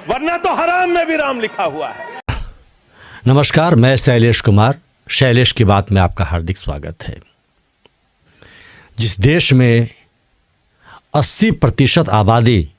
वरना तो हराम में भी राम लिखा हुआ है। नमस्कार, मैं शैलेश कुमार। शैलेश की बात में आपका हार्दिक स्वागत है। जिस देश में 80% आबादी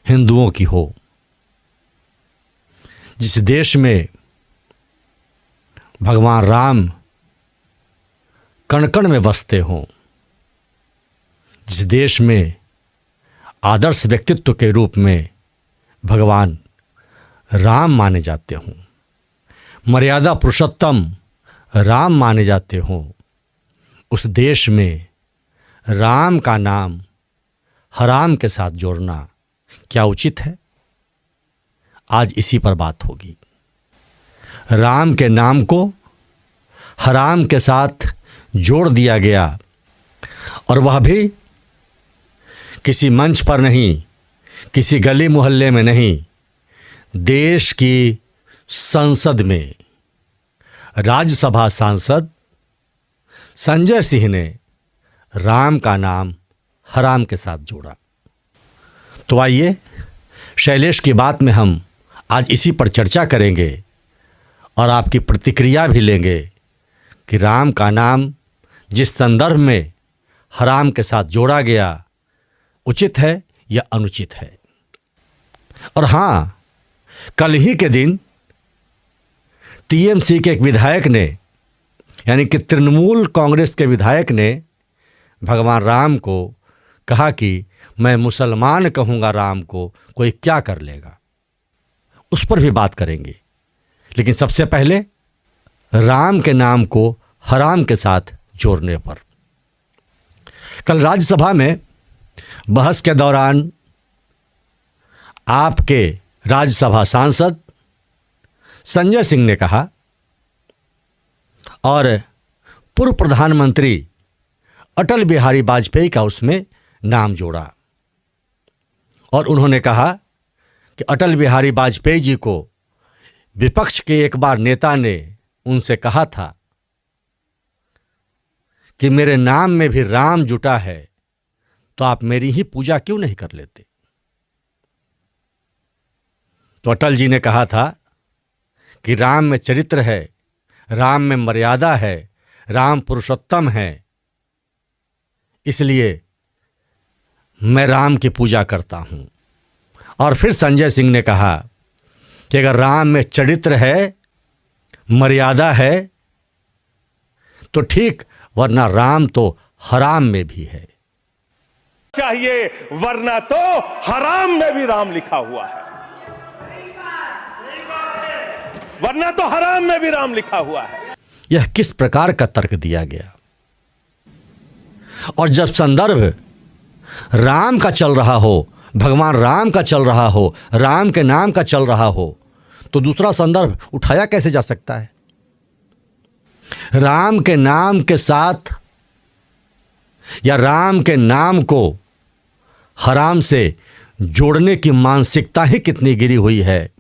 हिंदुओं की हो, जिस देश में भगवान राम कण कण में बसते हों, जिस देश में आदर्श व्यक्तित्व के रूप में भगवान राम माने जाते हों, मर्यादा पुरुषोत्तम राम माने जाते हों, उस देश में राम का नाम हराम के साथ जोड़ना क्या उचित है? आज इसी पर बात होगी। राम के नाम को हराम के साथ जोड़ दिया गया, और वह भी किसी मंच पर नहीं, किसी गली मोहल्ले में नहीं, देश की संसद में राज्यसभा सांसद संजय सिंह ने राम का नाम हराम के साथ जोड़ा। तो आइए शैलेश की बात में हम आज इसी पर चर्चा करेंगे और आपकी प्रतिक्रिया भी लेंगे कि राम का नाम जिस संदर्भ में हराम के साथ जोड़ा गया उचित है या अनुचित है। और हाँ, कल ही के दिन टीएमसी के एक विधायक ने, यानी कि तृणमूल कांग्रेस के विधायक ने भगवान राम को कहा कि मैं मुसलमान कहूँगा राम को, कोई क्या कर लेगा। उस पर भी बात करेंगे, लेकिन सबसे पहले राम के नाम को हराम के साथ जोड़ने पर। कल राज्यसभा में बहस के दौरान आपके राज्यसभा सांसद संजय सिंह ने कहा और पूर्व प्रधानमंत्री अटल बिहारी वाजपेयी का उसमें नाम जोड़ा, और उन्होंने कहा कि अटल बिहारी वाजपेयी जी को विपक्ष के एक बार नेता ने उनसे कहा था कि मेरे नाम में भी राम जुटा है, तो आप मेरी ही पूजा क्यों नहीं कर लेते। तो अटल जी ने कहा था कि राम में चरित्र है, राम में मर्यादा है, राम पुरुषोत्तम है, इसलिए मैं राम की पूजा करता हूं। और फिर संजय सिंह ने कहा कि अगर राम में चरित्र है, मर्यादा है तो ठीक, वरना राम तो हराम में भी है। चाहिए, वरना तो हराम में भी राम लिखा हुआ है। वरना तो हराम में भी राम लिखा हुआ है। यह किस प्रकार का तर्क दिया गया? और जब संदर्भ राम का चल रहा हो, भगवान राम का चल रहा हो, राम के नाम का चल रहा हो, तो दूसरा संदर्भ उठाया कैसे जा सकता है? राम के नाम के साथ या राम के नाम को हराम से जोड़ने की मानसिकता ही कितनी गिरी हुई है,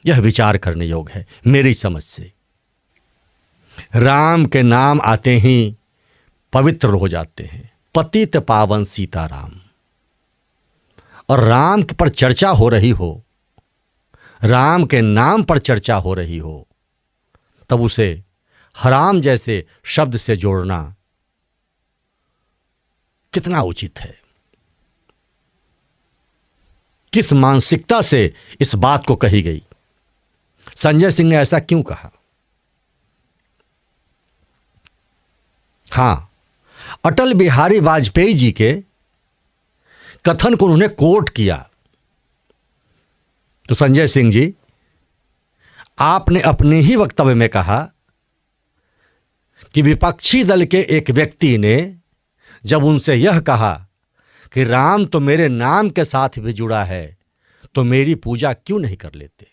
यह विचार करने योग्य है मेरी समझ से। राम के नाम आते ही पवित्र हो जाते हैं, पतित पावन सीताराम। और राम पर चर्चा हो रही हो, राम के नाम पर चर्चा हो रही हो, तब उसे हराम जैसे शब्द से जोड़ना कितना उचित है? किस मानसिकता से इस बात को कही गई? संजय सिंह ने ऐसा क्यों कहा? हां, अटल बिहारी वाजपेयी जी के कथन को उन्होंने कोट किया। तो संजय सिंह जी, आपने अपने ही वक्तव्य में कहा कि विपक्षी दल के एक व्यक्ति ने जब उनसे यह कहा कि राम तो मेरे नाम के साथ भी जुड़ा है, तो मेरी पूजा क्यों नहीं कर लेते।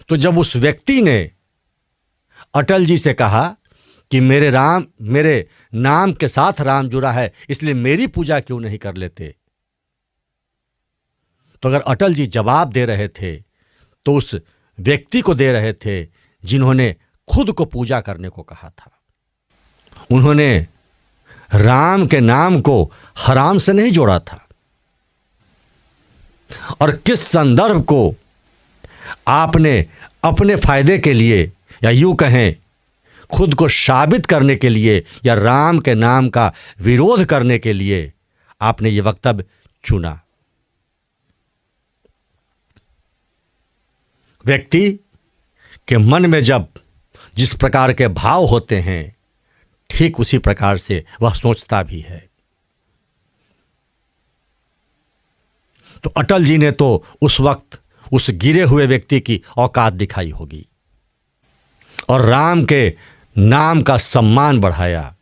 तो जब उस व्यक्ति ने अटल जी से कहा कि मेरे नाम के साथ राम जुड़ा है, इसलिए मेरी पूजा क्यों नहीं कर लेते, तो अगर अटल जी जवाब दे रहे थे तो उस व्यक्ति को दे रहे थे जिन्होंने खुद को पूजा करने को कहा था। उन्होंने राम के नाम को हराम से नहीं जोड़ा था, और किस संदर्भ को आपने अपने फायदे के लिए या यूं कहें खुद को साबित करने के लिए या राम के नाम का विरोध करने के लिए आपने ये वक्तव्य चुना। व्यक्ति के मन में जब जिस प्रकार के भाव होते हैं ठीक उसी प्रकार से वह सोचता भी है। तो अटल जी ने तो उस वक्त उस गिरे हुए व्यक्ति की औकात दिखाई होगी और राम के नाम का सम्मान बढ़ाया,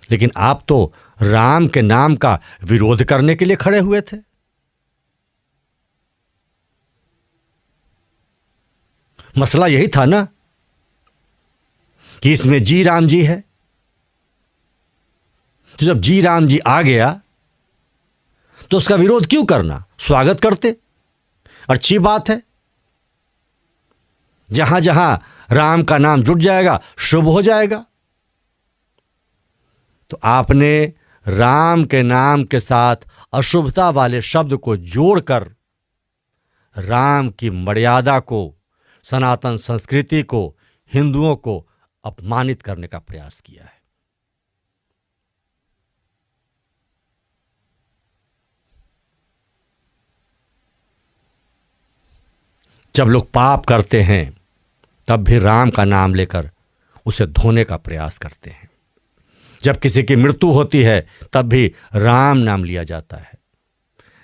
लेकिन आप तो राम के नाम का विरोध करने के लिए खड़े हुए थे। मसला यही था ना कि इसमें जी राम जी है, तो जब जी राम जी आ गया तो उसका विरोध क्यों करना, स्वागत करते, अच्छी बात है। जहां जहां राम का नाम जुड़ जाएगा शुभ हो जाएगा। तो आपने राम के नाम के साथ अशुभता वाले शब्द को जोड़कर राम की मर्यादा को, सनातन संस्कृति को, हिंदुओं को अपमानित करने का प्रयास किया है। जब लोग पाप करते हैं तब भी राम का नाम लेकर उसे धोने का प्रयास करते हैं। जब किसी की मृत्यु होती है तब भी राम नाम लिया जाता है।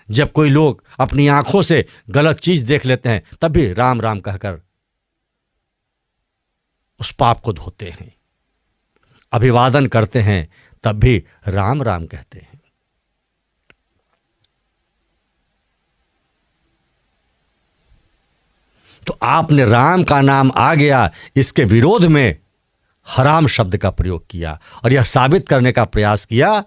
जब कोई लोग अपनी आंखों से गलत चीज देख लेते हैं तब भी राम राम कहकर उस पाप को धोते हैं। अभिवादन करते हैं तब भी राम राम कहते हैं। तो आपने राम का नाम आ गया इसके विरोध में हराम शब्द का प्रयोग किया और यह साबित करने का प्रयास किया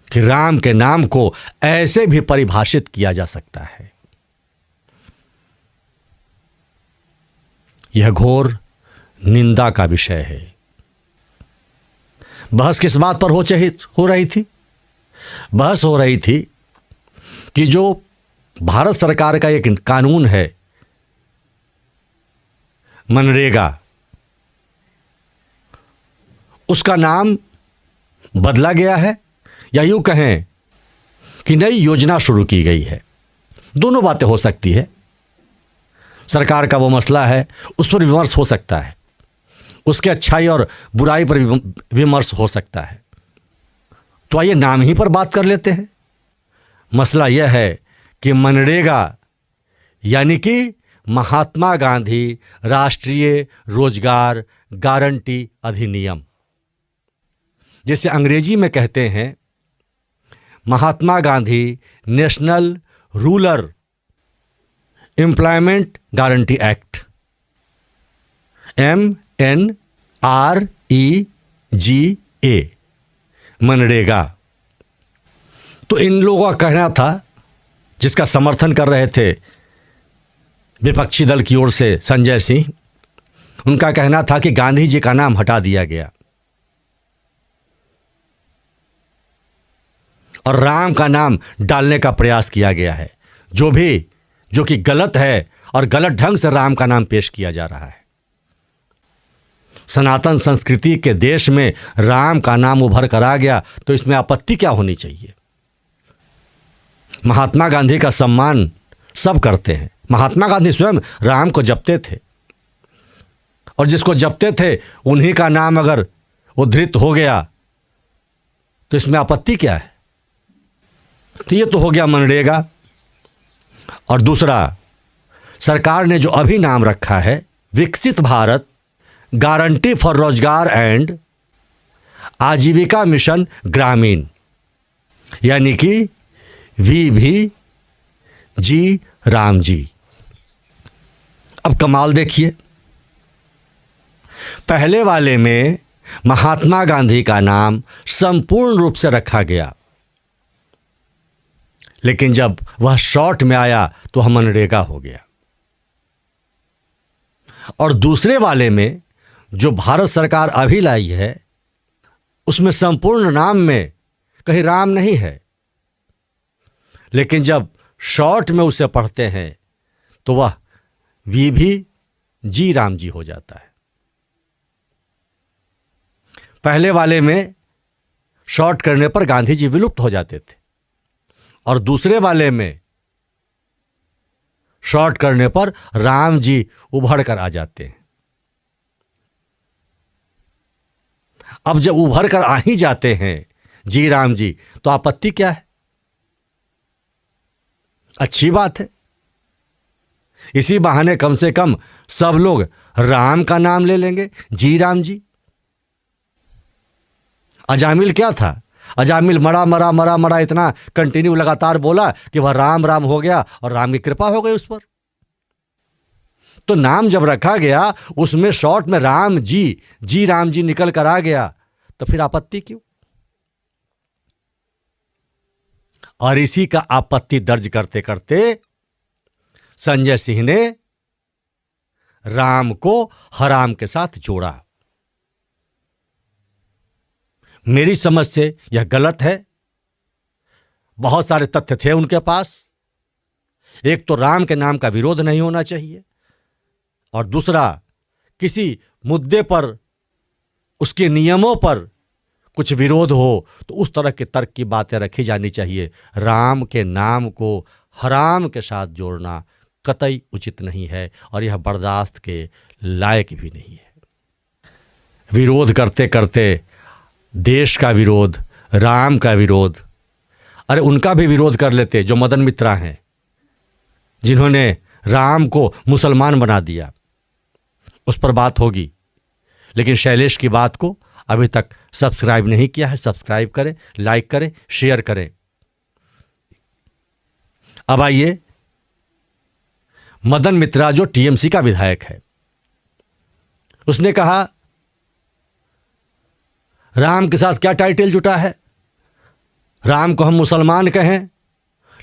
कि राम के नाम को ऐसे भी परिभाषित किया जा सकता है। यह घोर निंदा का विषय है। बहस किस बात पर हो रही थी? बहस हो रही थी कि जो भारत सरकार का एक कानून है मनरेगा, उसका नाम बदला गया है या यूं कहें कि नई योजना शुरू की गई है। दोनों बातें हो सकती है। सरकार का वो मसला है, उस पर विमर्श हो सकता है, उसके अच्छाई और बुराई पर विमर्श हो सकता है। तो आइए नाम ही पर बात कर लेते हैं। मसला यह है कि मनरेगा यानी कि महात्मा गांधी राष्ट्रीय रोजगार गारंटी अधिनियम, जिसे अंग्रेजी में कहते हैं Mahatma Gandhi national rural employment guarantee act, MNREGA, MNREGA. तो इन लोगों का कहना था, जिसका समर्थन कर रहे थे विपक्षी दल की ओर से संजय सिंह, उनका कहना था कि गांधी जी का नाम हटा दिया गया और राम का नाम डालने का प्रयास किया गया है, जो कि गलत है और गलत ढंग से राम का नाम पेश किया जा रहा है। सनातन संस्कृति के देश में राम का नाम उभर कर आ गया तो इसमें आपत्ति क्या होनी चाहिए? महात्मा गांधी का सम्मान सब करते हैं। महात्मा गांधी स्वयं राम को जपते थे और जिसको जपते थे उन्हीं का नाम अगर उद्धृत हो गया तो इसमें आपत्ति क्या है? तो ये तो हो गया मनरेगा। और दूसरा, सरकार ने जो अभी नाम रखा है विकसित भारत गारंटी फॉर रोजगार एंड आजीविका मिशन ग्रामीण, यानी कि VVG राम जी। अब कमाल देखिए, पहले वाले में महात्मा गांधी का नाम संपूर्ण रूप से रखा गया, लेकिन जब वह शॉर्ट में आया तो वह मनरेगा हो गया। और दूसरे वाले में जो भारत सरकार अभी लाई है उसमें संपूर्ण नाम में कहीं राम नहीं है, लेकिन जब शॉर्ट में उसे पढ़ते हैं तो वह वी भी जी राम जी हो जाता है। पहले वाले में शॉर्ट करने पर गांधी जी विलुप्त हो जाते थे और दूसरे वाले में शॉर्ट करने पर राम जी उभर कर आ जाते हैं। अब जब उभर कर आ ही जाते हैं जी राम जी, तो आपत्ति क्या है? अच्छी बात है। इसी बहाने कम से कम सब लोग राम का नाम ले लेंगे, जी राम जी। अजामिल क्या था? अजामिल मरा मरा मरा मरा इतना कंटिन्यू लगातार बोला कि वह राम राम हो गया और राम की कृपा हो गई उस पर। तो नाम जब रखा गया उसमें शॉर्ट में राम जी राम जी निकल कर आ गया, तो फिर आपत्ति क्यों? और इसी का आपत्ति दर्ज करते करते संजय सिंह ने राम को हराम के साथ जोड़ा। मेरी समझ से यह गलत है। बहुत सारे तथ्य थे उनके पास। एक तो राम के नाम का विरोध नहीं होना चाहिए, और दूसरा किसी मुद्दे पर उसके नियमों पर कुछ विरोध हो तो उस तरह के तर्क की बातें रखी जानी चाहिए। राम के नाम को हराम के साथ जोड़ना कतई उचित नहीं है और यह बर्दाश्त के लायक भी नहीं है। विरोध करते करते देश का विरोध, राम का विरोध, अरे उनका भी विरोध कर लेते जो मदन मित्रा हैं, जिन्होंने राम को मुसलमान बना दिया, उस पर बात होगी। लेकिन शैलेश की बात को अभी तक सब्सक्राइब नहीं किया है, सब्सक्राइब करें, लाइक करें, शेयर करें। अब आइए, मदन मित्रा जो टीएमसी का विधायक है, उसने कहा राम के साथ क्या टाइटल जुटा है? राम को हम मुसलमान कहें,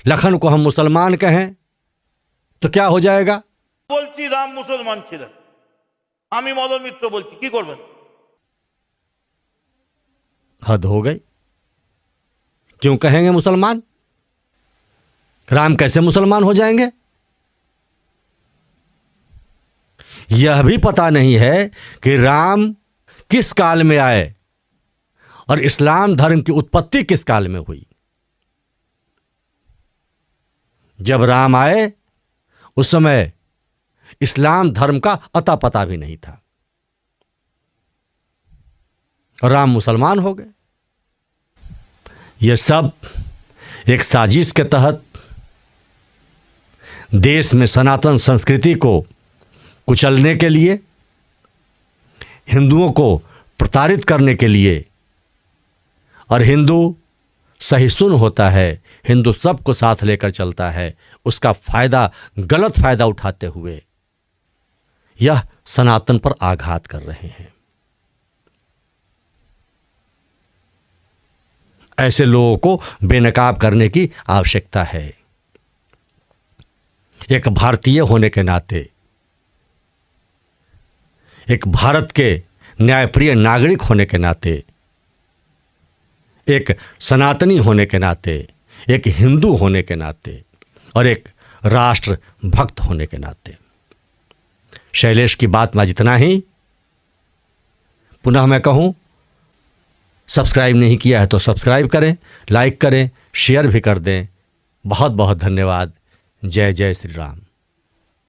लखन को हम मुसलमान कहें तो क्या हो जाएगा? বলছি রাম মুসলমান ছিলেন, আমি মদন মিত্র বলছি, কি করবেন? हद हो गई। क्यों कहेंगे मुसलमान? राम कैसे मुसलमान हो जाएंगे? यह भी पता नहीं है कि राम किस काल में आए और इस्लाम धर्म की उत्पत्ति किस काल में हुई। जब राम आए उस समय इस्लाम धर्म का अता पता भी नहीं था और राम मुसलमान हो गए। यह सब एक साजिश के तहत देश में सनातन संस्कृति को कुचलने के लिए, हिंदुओं को प्रताड़ित करने के लिए, और हिंदू सहिष्णु होता है, हिंदू सबको साथ लेकर चलता है, उसका फायदा, गलत फायदा उठाते हुए यह सनातन पर आघात कर रहे हैं। ऐसे लोगों को बेनकाब करने की आवश्यकता है। एक भारतीय होने के नाते, एक भारत के न्यायप्रिय नागरिक होने के नाते, एक सनातनी होने के नाते, एक हिंदू होने के नाते और एक राष्ट्र भक्त होने के नाते, शैलेश की बात में जितना ही। पुनः मैं कहूं, सब्सक्राइब नहीं किया है तो सब्सक्राइब करें, लाइक करें, शेयर भी कर दें। बहुत बहुत धन्यवाद। जय जय श्री राम।